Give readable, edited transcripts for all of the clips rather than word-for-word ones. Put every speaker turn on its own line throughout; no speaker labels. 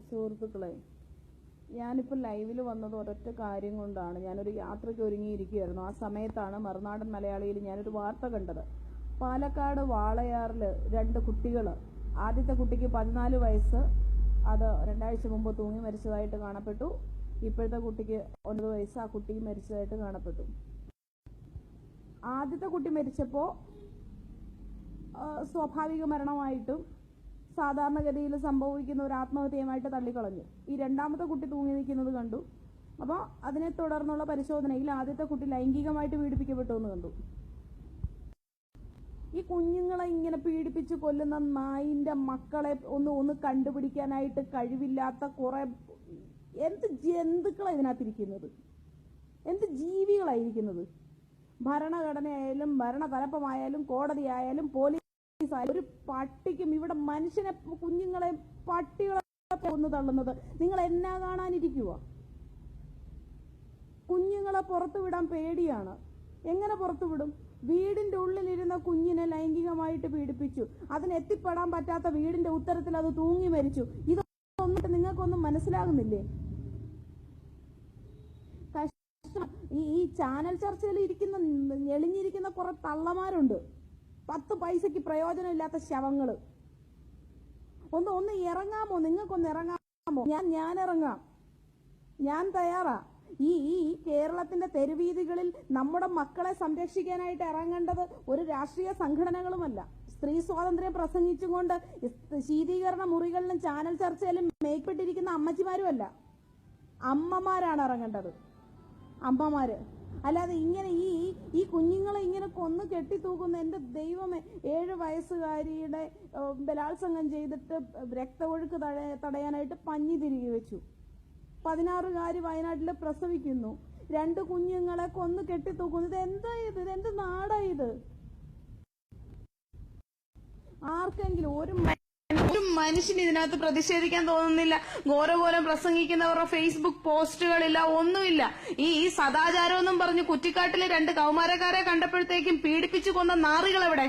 സുഹൃത്തുക്കളെ, ഞാനിപ്പോൾ ലൈവിൽ വന്നത് ഒരൊറ്റ കാര്യം കൊണ്ടാണ്. ഞാനൊരു യാത്രയ്ക്ക് ഒരുങ്ങിയിരിക്കുകയായിരുന്നു. ആ സമയത്താണ് മറുനാടൻ മലയാളിയിൽ ഞാനൊരു വാർത്ത കണ്ടത്. പാലക്കാട് വാളയാറിൽ 2 കുട്ടികൾ, ആദ്യത്തെ കുട്ടിക്ക് 14 വയസ്സ്, അത് 2 ആഴ്ച മുമ്പ് തൂങ്ങി മരിച്ചതായിട്ട് കാണപ്പെട്ടു. ഇപ്പോഴത്തെ കുട്ടിക്ക് 9 വയസ്സ്, ആ കുട്ടി മരിച്ചതായിട്ട് കാണപ്പെട്ടു. ആദ്യത്തെ കുട്ടി മരിച്ചപ്പോൾ സ്വാഭാവിക മരണമായിട്ടും സാധാരണഗതിയിൽ സംഭവിക്കുന്ന ഒരു ആത്മഹത്യയുമായിട്ട് തള്ളിക്കളഞ്ഞു. ഈ രണ്ടാമത്തെ കുട്ടി തൂങ്ങി നിൽക്കുന്നത് കണ്ടു. അപ്പോൾ അതിനെ തുടർന്നുള്ള പരിശോധനയിൽ ആദ്യത്തെ കുട്ടി ലൈംഗികമായിട്ട് പീഡിപ്പിക്കപ്പെട്ടു എന്ന് കണ്ടു. ഈ കുഞ്ഞുങ്ങളെ ഇങ്ങനെ പീഡിപ്പിച്ച് കൊല്ലുന്ന നായിന്റെ മക്കളെ ഒന്ന് കണ്ടുപിടിക്കാനായിട്ട് കഴിവില്ലാത്ത കുറെ എന്ത് ജന്തുക്കളാണ് ഇതിനകത്തിരിക്കുന്നത്, എന്ത് ജീവികളായിരിക്കുന്നത്. ഭരണഘടനയായാലും ഭരണതലപ്പമായാലും കോടതിയായാലും പോലീസ് ഒരു പട്ടിക്കും ഇവിടെ മനുഷ്യനെ, കുഞ്ഞുങ്ങളെ പട്ടികളെ ഒന്ന് തള്ളുന്നത് നിങ്ങൾ എന്നാ കാണാനിരിക്കുക? കുഞ്ഞുങ്ങളെ പുറത്തു വിടാൻ പേടിയാണ്. എങ്ങനെ പുറത്തു വിടും? വീടിന്റെ ഉള്ളിലിരുന്ന കുഞ്ഞിനെ ലൈംഗികമായിട്ട് പീഡിപ്പിച്ചു, അതിനെത്തിപ്പെടാൻ പറ്റാത്ത വീടിന്റെ ഉത്തരത്തിൽ അത് തൂങ്ങി മരിച്ചു. ഇതൊന്നിട്ട് നിങ്ങൾക്കൊന്നും മനസ്സിലാകുന്നില്ലേ? ഈ ചാനൽ ചർച്ചയിൽ ഇരിക്കുന്ന ഞെളിഞ്ഞിരിക്കുന്ന കുറെ തള്ളമാരുണ്ട്, 10 പൈസക്ക് പ്രയോജനമില്ലാത്ത ശവങ്ങള്. ഒന്ന് ഇറങ്ങാമോ? നിങ്ങൾക്കൊന്ന് ഇറങ്ങാമോ? ഞാൻ ഇറങ്ങാം, ഞാൻ തയ്യാറാ. ഈ കേരളത്തിന്റെ തെരുവീതികളിൽ നമ്മുടെ മക്കളെ സംരക്ഷിക്കാനായിട്ട് ഇറങ്ങേണ്ടത് ഒരു രാഷ്ട്രീയ സംഘടനകളുമല്ല, സ്ത്രീ സ്വാതന്ത്ര്യം പ്രസംഗിച്ചുകൊണ്ട് ശീതീകരണ മുറികളിലും ചാനൽ ചർച്ചയിലും മേൽപ്പെട്ടിരിക്കുന്ന അമ്മച്ചിമാരുമല്ല, അമ്മമാരാണ് ഇറങ്ങേണ്ടത്, അമ്മമാര്. അല്ലാതെ ഇങ്ങനെ ഈ കുഞ്ഞുങ്ങളെ ഇങ്ങനെ കൊന്നു കെട്ടിത്തൂക്കുന്ന, എന്റെ ദൈവമേ, 7 വയസ്സുകാരിയുടെ ബലാത്സംഗം ചെയ്തിട്ട് രക്തഒഴുക്ക് തടയാനായിട്ട് പഞ്ഞി തിരികെ വെച്ചു. 16കാരി വയനാട്ടില് പ്രസവിക്കുന്നു. 2 കുഞ്ഞുങ്ങളെ കൊന്നു കെട്ടിത്തൂക്കുന്നു. ഇത് എന്താ ഇത്? ഇതെന്ത് നാടാ ഇത്? ആർക്കെങ്കിലും ഒരു മനുഷ്യന് ഇതിനകത്ത് പ്രതിഷേധിക്കാൻ തോന്നുന്നില്ല. ഘോരഘോരം പ്രസംഗിക്കുന്നവരുടെ ഫേസ്ബുക്ക് പോസ്റ്റുകളില്ല, ഒന്നുമില്ല. ഈ സദാചാരം എന്നും പറഞ്ഞ് കുറ്റിക്കാട്ടിലെ 2 കൗമാരക്കാരെ കണ്ടപ്പോഴത്തേക്കും പീഡിപ്പിച്ചു കൊന്ന നാറികളെവിടെ?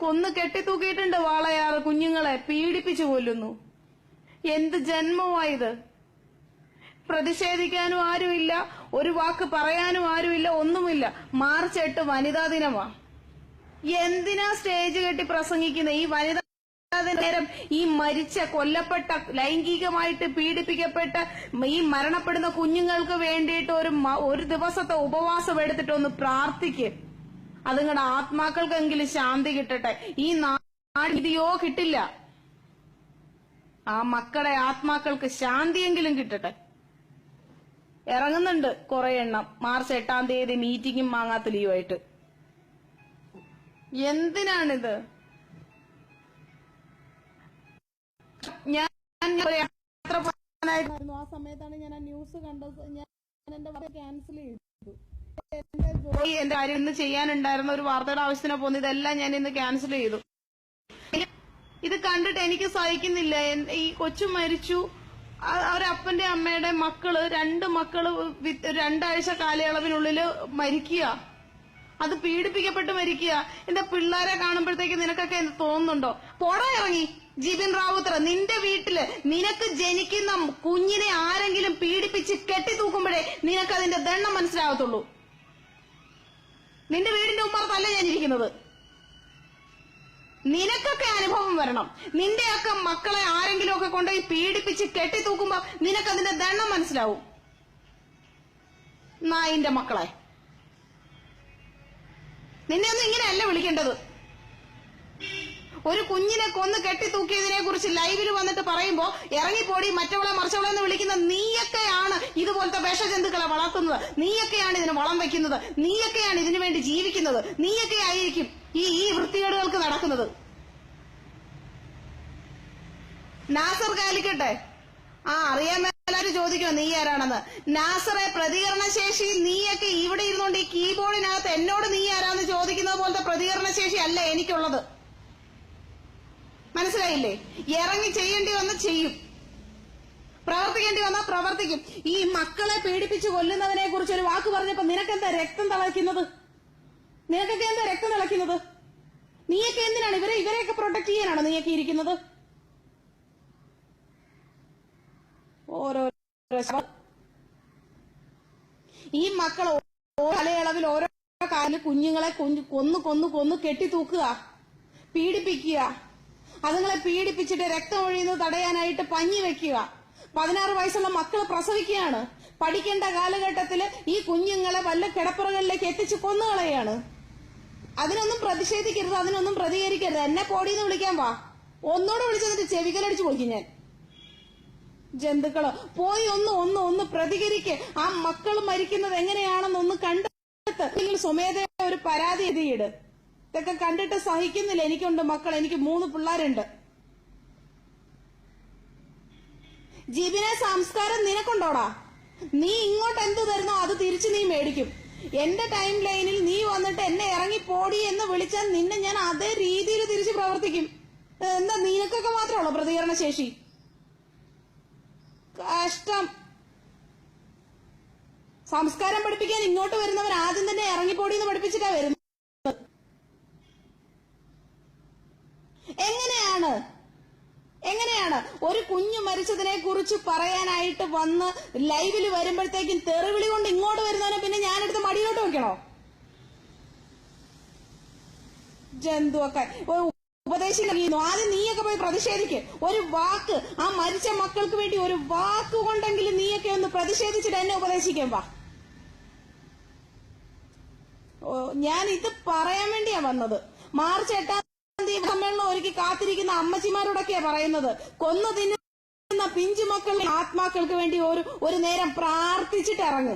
കൊന്നു കെട്ടിത്തൂക്കിയിട്ടുണ്ട് വാളയാറ് കുഞ്ഞുങ്ങളെ പീഡിപ്പിച്ചു കൊല്ലുന്നു. എന്ത് ജന്മമായത്? പ്രതിഷേധിക്കാനും ആരുമില്ല, ഒരു വാക്ക് പറയാനും ആരുമില്ല, ഒന്നുമില്ല. മാർച്ച് 8 വനിതാ ദിനമാ. എന്തിനാ സ്റ്റേജ് കെട്ടി പ്രസംഗിക്കുന്ന? ഈ വനിതാ നേരം ഈ മരിച്ച, കൊല്ലപ്പെട്ട, ലൈംഗികമായിട്ട് പീഡിപ്പിക്കപ്പെട്ട ഈ മരണപ്പെടുന്ന കുഞ്ഞുങ്ങൾക്ക് വേണ്ടിയിട്ട് ഒരു ദിവസത്തെ ഉപവാസം എടുത്തിട്ടൊന്ന് പ്രാർത്ഥിക്ക്. അതുങ്ങളുടെ ആത്മാക്കൾക്കെങ്കിലും ശാന്തി കിട്ടട്ടെ. ഈ നാട് ഇതിയോ കിട്ടില്ല. ആ മക്കളുടെ ആത്മാക്കൾക്ക് ശാന്തിയെങ്കിലും കിട്ടട്ടെ. ഇറങ്ങുന്നുണ്ട് കുറെ എണ്ണം മാർച്ച് 8-ാം തീയതി മീറ്റിംഗും മാങ്ങാത്ത ലീവായിട്ട്. എന്തിനാണിത്? ഞാൻ യാത്ര പോകാനായിരുന്നു. ആ സമയത്താണ് ഞാൻ ആ ന്യൂസ് കണ്ടത്. ഞാൻ എന്റെ വാർത്ത ക്യാൻസൽ ചെയ്തു. എന്റെ കാര്യം ഇന്ന് ചെയ്യാനുണ്ടായിരുന്ന ഒരു വാർത്തയുടെ ആവശ്യത്തിന് പോകുന്നു. ഇതെല്ലാം ഞാൻ ഇന്ന് ക്യാൻസൽ ചെയ്തു. ഇത് കണ്ടിട്ട് എനിക്ക് സഹിക്കുന്നില്ല. ഈ കൊച്ചു മരിച്ചു, അവരപ്പന്റെ അമ്മയുടെ മക്കള്, 2 മക്കള് 2 ആഴ്ച കാലയളവിനുള്ളില് മരിക്കുക. അത് പീഡിപ്പിക്കപ്പെട്ട് മരിക്കുക. എന്റെ പിള്ളേരെ കാണുമ്പോഴത്തേക്ക് നിനക്കൊക്കെ എന്ത് തോന്നുന്നുണ്ടോ? പോടാ ഇറങ്ങി. ജിബിൻ റാവുത്തർ, നിന്റെ വീട്ടില് നിനക്ക് ജനിക്കുന്ന കുഞ്ഞിനെ ആരെങ്കിലും പീഡിപ്പിച്ച് കെട്ടിത്തൂക്കുമ്പോഴേ നിനക്ക് അതിന്റെ ദണ്ണം മനസ്സിലാവത്തുള്ളൂ. നിന്റെ വീടിന്റെ ഉമ്മറത്തല്ല ഞാൻ ഇരിക്കുന്നത്. നിനക്കൊക്കെ അനുഭവം വരണം. നിന്റെയൊക്കെ മക്കളെ ആരെങ്കിലും ഒക്കെ കൊണ്ടുപോയി പീഡിപ്പിച്ച് കെട്ടിത്തൂക്കുമ്പോ നിനക്കതിന്റെ ദണ്ണം മനസ്സിലാവും. നായിന്റെ മക്കളെ, നിന്നെ ഒന്നും ഇങ്ങനെയല്ല വിളിക്കേണ്ടത്. ഒരു കുഞ്ഞിനെ കൊന്ന് കെട്ടിത്തൂക്കിയതിനെ കുറിച്ച് ലൈവിൽ വന്നിട്ട് പറയുമ്പോ ഇറങ്ങിപ്പോടി മറ്റവളെ മറിച്ചവളെ എന്ന് വിളിക്കുന്ന നീയൊക്കെയാണ് ഇതുപോലത്തെ വിഷജന്തുക്കളെ വളർത്തുന്നത്. നീയൊക്കെയാണ് ഇതിന് വളം വെക്കുന്നത്. നീയൊക്കെയാണ് ഇതിനു വേണ്ടി ജീവിക്കുന്നത്. നീയൊക്കെ ആയിരിക്കും ഈ വൃത്തികേടുകൾക്ക് നടക്കുന്നത്. നാസർ കാലിക്കട്ടെ, അറിയാൻ മേലാരും ചോദിക്കോ നീ ആരാണെന്ന്. നാസറെ, പ്രതികരണശേഷി നീയൊക്കെ ഇവിടെ ഇരുന്നുകൊണ്ട് ഈ കീബോർഡിനകത്ത് എന്നോട് നീ ആരാന്ന് ചോദിക്കുന്നത് പോലത്തെ പ്രതികരണശേഷി അല്ല എനിക്കുള്ളത്. മനസ്സിലായില്ലേ? ഇറങ്ങി ചെയ്യേണ്ടി വന്ന് ചെയ്യും, പ്രവർത്തിക്കേണ്ടി വന്നാൽ പ്രവർത്തിക്കും. ഈ മക്കളെ പീഡിപ്പിച്ച് കൊല്ലുന്നവനെ കുറിച്ച് ഒരു വാക്ക് പറഞ്ഞപ്പോ നിനക്കെന്താ രക്തം തിളയ്ക്കുന്നത്? നിനക്കൊക്കെ എന്താ രക്തം തിളയ്ക്കുന്നത്? നീയൊക്കെ എന്തിനാണ് ഇവരെയൊക്കെ പ്രൊട്ടക്ട് ചെയ്യാനാണോ നീയൊക്കെ ഇരിക്കുന്നത്? ഓരോരോ ഈ മക്കൾ കാലയളവിൽ ഓരോ കാലിൽ കുഞ്ഞുങ്ങളെ കൊന്നു കെട്ടി തൂക്കുക, പീഡിപ്പിക്കുക, അതുങ്ങളെ പീഡിപ്പിച്ചിട്ട് രക്തം ഒഴിയുന്നത് തടയാനായിട്ട് പഞ്ഞി വെക്കുക. 16 വയസ്സുള്ള മക്കൾ പ്രസവിക്കുകയാണ്. പഠിക്കേണ്ട കാലഘട്ടത്തില് ഈ കുഞ്ഞുങ്ങളെ വല്ല കിടപ്പുറകളിലേക്ക് എത്തിച്ച് കൊന്നുകളയാണ്. അതിനൊന്നും പ്രതിഷേധിക്കരുത്, അതിനൊന്നും പ്രതികരിക്കരുത്. എന്നെ പോടീന്ന് വിളിക്കാൻ വാ, ഒന്നോട് വിളിച്ചെന്നിട്ട് ചെവികലടിച്ചു പോയിക്കും ഞാൻ. ജന്തുക്കള് പോയി ഒന്ന് പ്രതികരിക്ക്. ആ മക്കൾ മരിക്കുന്നത് എങ്ങനെയാണെന്ന് ഒന്ന് കണ്ടെത്ത്. നിങ്ങൾ സ്വമേധയാ ഒരു പരാതി എഴുതിയിട്. ഇതൊക്കെ കണ്ടിട്ട് സഹിക്കുന്നില്ല. എനിക്കുണ്ട് മക്കൾ, എനിക്ക് 3 പിള്ളേരുണ്ട്. ജീവനെ സംസ്കാരം നിനക്കുണ്ടോടാ? നീ ഇങ്ങോട്ട് എന്ത് തരുന്നോ അത് തിരിച്ച് നീ മേടിക്കും. എന്റെ ടൈം ലൈനിൽ നീ വന്നിട്ട് എന്നെ ഇറങ്ങി പോടി എന്ന് വിളിച്ചാൽ നിന്നെ ഞാൻ അതേ രീതിയിൽ തിരിച്ച് പ്രവർത്തിക്കും. എന്താ നിനക്കൊക്കെ മാത്രമുള്ളൂ പ്രതികരണ ശേഷി? കഷ്ടം. സംസ്കാരം പഠിപ്പിക്കാൻ ഇങ്ങോട്ട് വരുന്നവർ ആദ്യം തന്നെ ഇറങ്ങിപ്പോടിന്ന് പഠിപ്പിച്ചിട്ടാ വരുന്നത്. എങ്ങനെയാണ് ഒരു കുഞ്ഞു മരിച്ചതിനെ കുറിച്ച് പറയാനായിട്ട് വന്ന് ലൈവിൽ വരുമ്പോഴത്തേക്കും തെറിവിളി കൊണ്ട് ഇങ്ങോട്ട് വരുന്നവനെ പിന്നെ ഞാനെടുത്ത് മടിയിലോട്ട് വെക്കണോ? ജന്തുവൊക്കെ ഉപദേശിക്കുന്നു. ആദ്യം നീയൊക്കെ പോയി പ്രതിഷേധിക്ക്. ഒരു വാക്ക് ആ മരിച്ച മക്കൾക്ക് വേണ്ടി ഒരു വാക്ക് കൊണ്ടെങ്കിലും നീയൊക്കെ ഒന്ന് പ്രതിഷേധിച്ചിട്ട് എന്നെ ഉപദേശിക്കാൻ വാ. ഞാൻ ഇത് പറയാൻ വേണ്ടിയാ വന്നത്. മാർച്ച് 8 സമ്മേളനം ഒരുക്കി കാത്തിരിക്കുന്ന അമ്മച്ചിമാരോടൊക്കെയാ പറയുന്നത്. കൊന്നു തിന്നുന്ന പിഞ്ചു മക്കളുടെ ആത്മാക്കൾക്ക് വേണ്ടി ഒരു നേരം പ്രാർത്ഥിച്ചിട്ട് ഇറങ്ങ്.